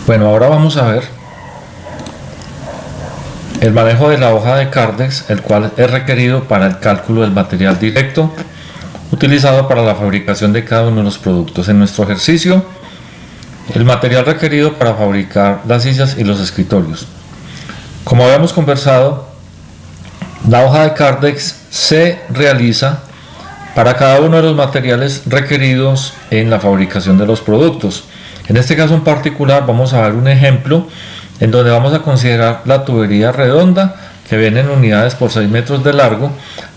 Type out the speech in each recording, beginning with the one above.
Bueno, ahora vamos a ver el manejo de la hoja de Cardex, el cual es requerido para el cálculo del material directo utilizado para la fabricación de cada uno de los productos. En nuestro ejercicio, el material requerido para fabricar las sillas y los escritorios. Como habíamos conversado, la hoja de Cardex se realiza para cada uno de los materiales requeridos en la fabricación de los productos. En este caso en particular vamos a ver un ejemplo en donde vamos a considerar la tubería redonda que viene en unidades por 6 metros de largo,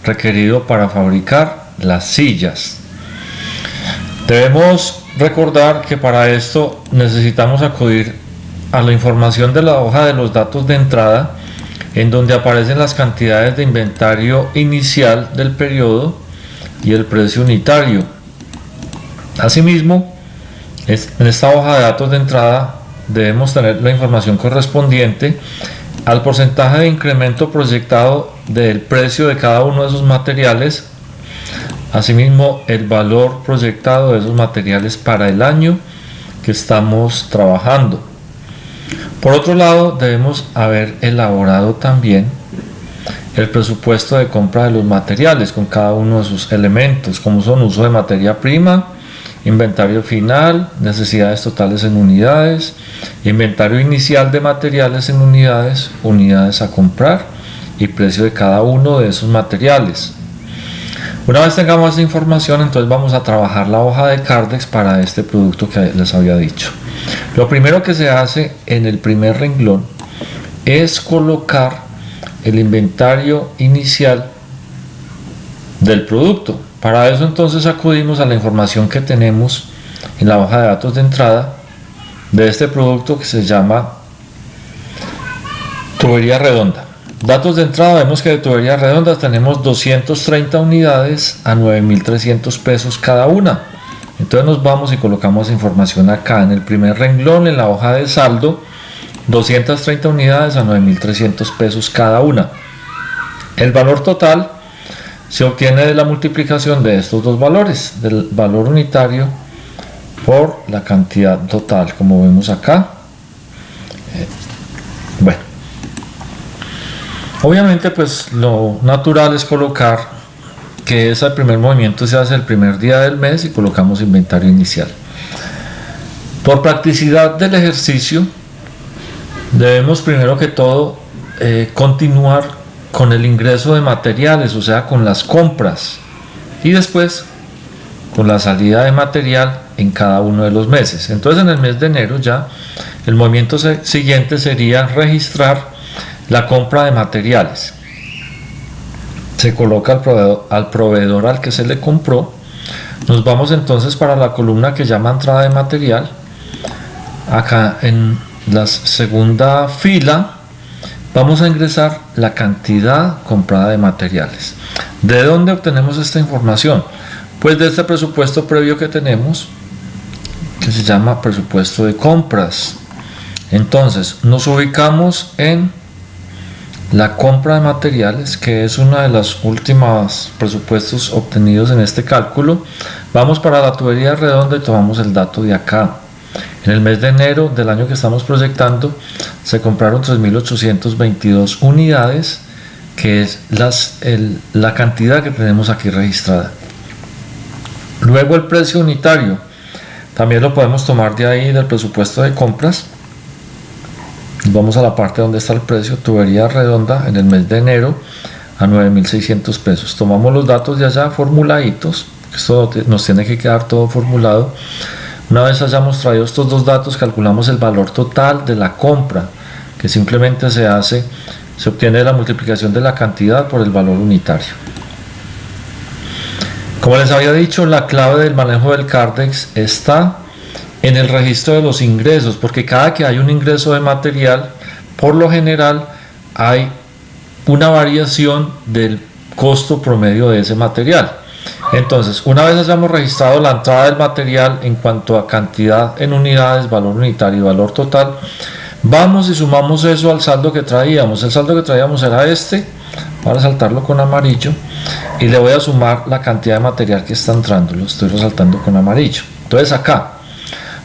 requerido para fabricar las sillas. Debemos recordar que para esto necesitamos acudir a la información de la hoja de los datos de entrada, en donde aparecen las cantidades de inventario inicial del periodo y el precio unitario. Asimismo, en esta hoja de datos de entrada debemos tener la información correspondiente al porcentaje de incremento proyectado del precio de cada uno de esos materiales, asimismo el valor proyectado de esos materiales para el año que estamos trabajando. Por otro lado, debemos haber elaborado también el presupuesto de compra de los materiales con cada uno de sus elementos, como son uso de materia prima, inventario final, necesidades totales en unidades, inventario inicial de materiales en unidades, unidades a comprar y precio de cada uno de esos materiales. Una vez tengamos esta información, entonces vamos a trabajar la hoja de Cardex para este producto que les había dicho. Lo primero que se hace en el primer renglón es colocar el inventario inicial del producto. Para eso entonces acudimos a la información que tenemos en la hoja de datos de entrada de este producto que se llama tubería redonda. Datos de entrada, vemos que de tubería redonda tenemos 230 unidades a 9.300 pesos cada una. Entonces nos vamos y colocamos información acá en el primer renglón, en la hoja de saldo, 230 unidades a 9.300 pesos cada una. El valor total se obtiene de la multiplicación de estos dos valores, del valor unitario por la cantidad total, como vemos acá. Bueno, obviamente pues lo natural es colocar que ese primer movimiento se hace el primer día del mes y colocamos inventario inicial. Por practicidad del ejercicio debemos primero que todo continuar con el ingreso de materiales, o sea con las compras, y después con la salida de material en cada uno de los meses. Entonces en el mes de enero ya el movimiento siguiente sería registrar la compra de materiales. Se coloca al proveedor al que se le compró. Nos vamos entonces para la columna que llama entrada de material. Acá en la segunda fila vamos a ingresar la cantidad comprada de materiales. ¿De dónde obtenemos esta información? Pues de este presupuesto previo que tenemos, que se llama presupuesto de compras. Entonces nos ubicamos en la compra de materiales, que es una de los últimos presupuestos obtenidos en este cálculo. Vamos para la tubería redonda y tomamos el dato de acá. En el mes de enero del año que estamos proyectando se compraron 3.822 unidades, que es la cantidad que tenemos aquí registrada. Luego el precio unitario también lo podemos tomar de ahí, del presupuesto de compras. Vamos a la parte donde está el precio, tubería redonda en el mes de enero a 9.600 pesos. Tomamos los datos de allá formuladitos, esto nos tiene que quedar todo formulado. Una vez hayamos traído estos dos datos, calculamos el valor total de la compra, que simplemente se obtiene la multiplicación de la cantidad por el valor unitario. Como les había dicho, la clave del manejo del Cardex está en el registro de los ingresos, porque cada que hay un ingreso de material, por lo general hay una variación del costo promedio de ese material. Entonces, una vez hayamos registrado la entrada del material en cuanto a cantidad en unidades, valor unitario y valor total, vamos y sumamos eso al saldo que traíamos. El saldo que traíamos era este, voy a resaltarlo con amarillo, y le voy a sumar la cantidad de material que está entrando, lo estoy resaltando con amarillo. Entonces acá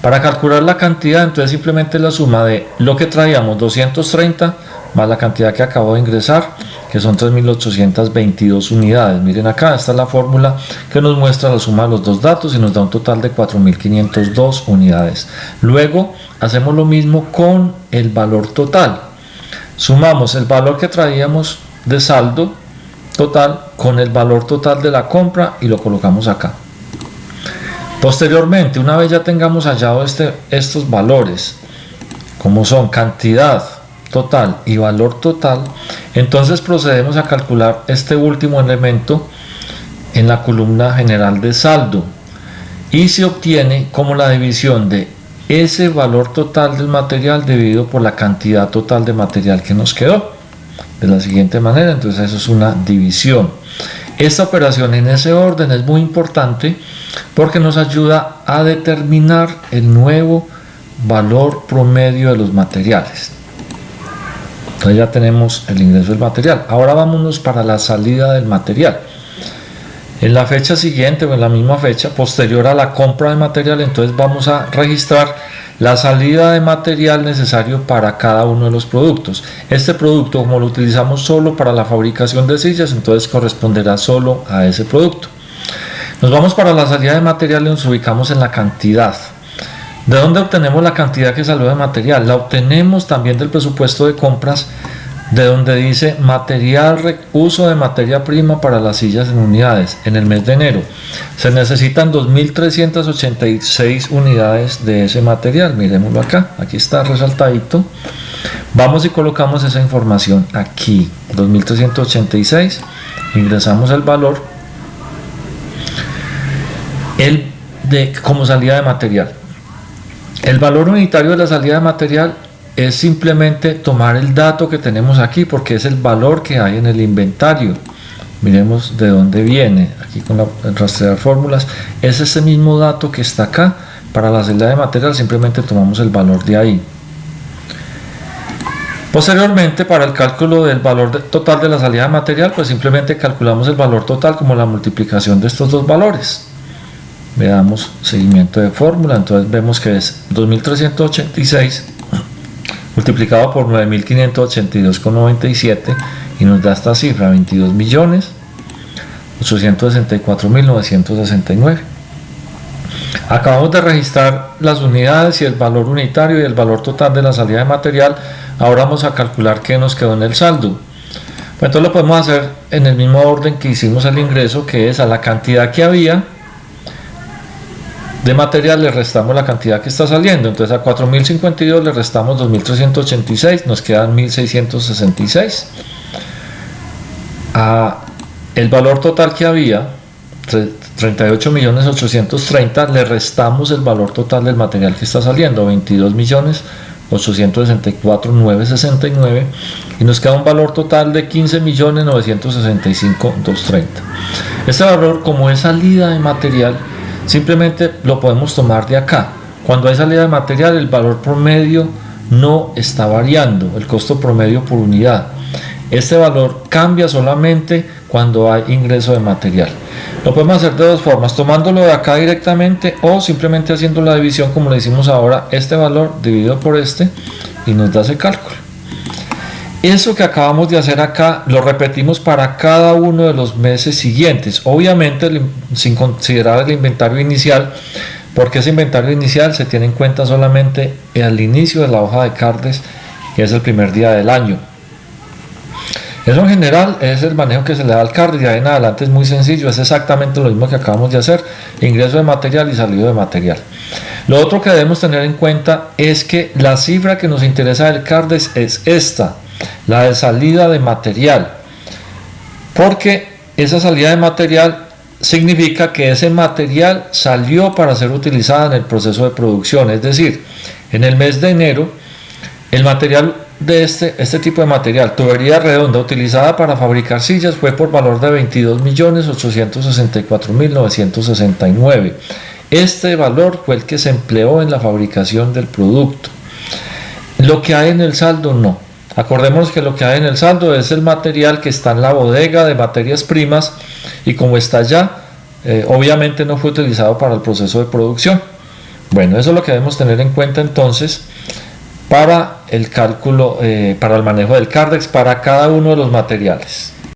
Para calcular la cantidad, entonces simplemente la suma de lo que traíamos, 230, más la cantidad que acabo de ingresar, que son 3.822 unidades. Miren acá, esta es la fórmula que nos muestra la suma de los dos datos y nos da un total de 4.502 unidades. Luego hacemos lo mismo con el valor total. Sumamos el valor que traíamos de saldo total con el valor total de la compra y lo colocamos acá. Posteriormente, una vez ya tengamos hallado estos valores, como son cantidad total y valor total, entonces procedemos a calcular este último elemento en la columna general de saldo y se obtiene como la división de ese valor total del material dividido por la cantidad total de material que nos quedó, de la siguiente manera. Entonces eso es una división. Esta operación en ese orden es muy importante porque nos ayuda a determinar el nuevo valor promedio de los materiales. Entonces ya tenemos el ingreso del material. Ahora vámonos para la salida del material. En la fecha siguiente o en la misma fecha posterior a la compra de material, entonces vamos a registrar la salida de material necesario para cada uno de los productos. Este producto, como lo utilizamos solo para la fabricación de sillas, entonces corresponderá solo a ese producto. Nos vamos para la salida de material y nos ubicamos en la cantidad. ¿De dónde obtenemos la cantidad que salió de material? La obtenemos también del presupuesto de compras, de donde dice uso de materia prima para las sillas en unidades. En el mes de enero se necesitan 2.386 unidades de ese material. Miremoslo acá, aquí está resaltadito. Vamos y colocamos esa información aquí, 2.386, ingresamos el valor como salida de material. El valor unitario de la salida de material es simplemente tomar el dato que tenemos aquí, porque es el valor que hay en el inventario. Miremos de dónde viene, aquí con el rastrear fórmulas, es ese mismo dato que está acá. Para la salida de material simplemente tomamos el valor de ahí. Posteriormente, para el cálculo del valor total de la salida de material, pues simplemente calculamos el valor total como la multiplicación de estos dos valores. Veamos seguimiento de fórmula. Entonces vemos que es 2.386 multiplicado por 9.582,97 y nos da esta cifra, 22.864.969. Acabamos de registrar las unidades y el valor unitario y el valor total de la salida de material. Ahora vamos a calcular qué nos quedó en el saldo. Pues entonces lo podemos hacer en el mismo orden que hicimos el ingreso, que es a la cantidad que había de material le restamos la cantidad que está saliendo. Entonces a 4.052 le restamos 2.386, nos quedan 1.666. A el valor total que había, 38.830.000, le restamos el valor total del material que está saliendo, 22.864.969, y nos queda un valor total de 15.965.230. Este valor, como es salida de material, simplemente lo podemos tomar de acá. Cuando hay salida de material, el valor promedio no está variando, el costo promedio por unidad. Este valor cambia solamente cuando hay ingreso de material. Lo podemos hacer de dos formas, tomándolo de acá directamente o simplemente haciendo la división como le hicimos ahora, este valor dividido por este, y nos da ese cálculo. Eso que acabamos de hacer acá lo repetimos para cada uno de los meses siguientes, obviamente sin considerar el inventario inicial, porque ese inventario inicial se tiene en cuenta solamente al inicio de la hoja de CARDES, que es el primer día del año. Eso en general es el manejo que se le da al CARDES, y ahí en adelante es muy sencillo, es exactamente lo mismo que acabamos de hacer, ingreso de material y salido de material. Lo otro que debemos tener en cuenta es que la cifra que nos interesa del CARDES es esta, la de salida de material, porque esa salida de material significa que ese material salió para ser utilizado en el proceso de producción. Es decir, en el mes de enero el material de este tipo de material, tubería redonda utilizada para fabricar sillas, fue por valor de 22.864.969. Este valor fue el que se empleó en la fabricación del producto. Lo que hay en el saldo no. Acordémonos que lo que hay en el saldo es el material que está en la bodega de materias primas, y como está allá, obviamente no fue utilizado para el proceso de producción. Bueno, eso es lo que debemos tener en cuenta entonces para el cálculo, para el manejo del Cardex para cada uno de los materiales.